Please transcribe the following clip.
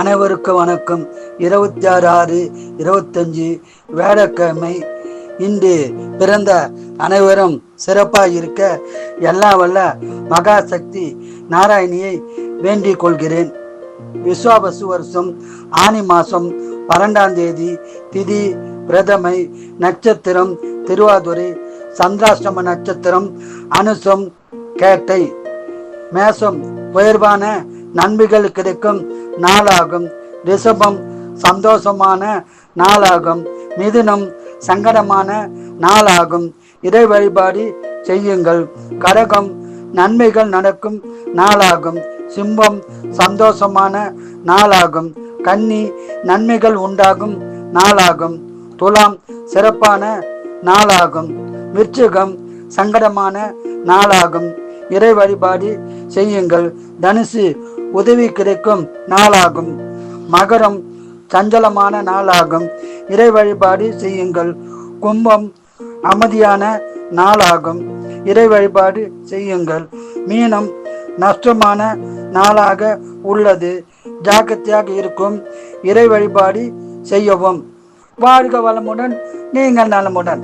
அனைவருக்கும் வணக்கம். 26/6/25 வேலைக்கிழமை. இன்று பிறந்த அனைவரும் சிறப்பாக இருக்க எல்லாம் வல்ல மகாசக்தி நாராயணியை வேண்டிக் கொள்கிறேன். விஸ்வாவசு வருஷம் ஆனி மாதம் 12ஆம் தேதி, திதி பிரதமை, நட்சத்திரம் திருவாதுரை, சந்திராஷ்டம நட்சத்திரம் அனுசம் கேட்டை. மேசம் உயர்வான நன்மைகள் கிடைக்கும் நாளாகும். ரிஷபம் சந்தோஷமான நாளாகும். மிதுனம் சங்கடமான நாளாகும். இறை வழிபாடு செய்யுங்கள். கடகம் நன்மைகள் நடக்கும் நாளாகும். சிம்மம் சந்தோஷமான நாளாகும். கன்னி நன்மைகள் உண்டாகும் நாளாகும். துலாம் சிறப்பான நாளாகும். விருச்சிகம் சங்கடமான நாளாகும். இறை வழிபாடு செய்யுங்கள். தனுசு உதவி கிடைக்கும் நாளாகும். மகரம் சஞ்சலமான நாளாகும். இறை வழிபாடு செய்யுங்கள். கும்பம் அமைதியான நாளாகும். இறை வழிபாடு செய்யுங்கள். மீனம் நஷ்டமான நாளாக உள்ளது. ஜாக்கிரதையாக இருக்கும். இறை வழிபாடு செய்யவும். வாழ்க வளமுடன், நீங்கள் நலமுடன்.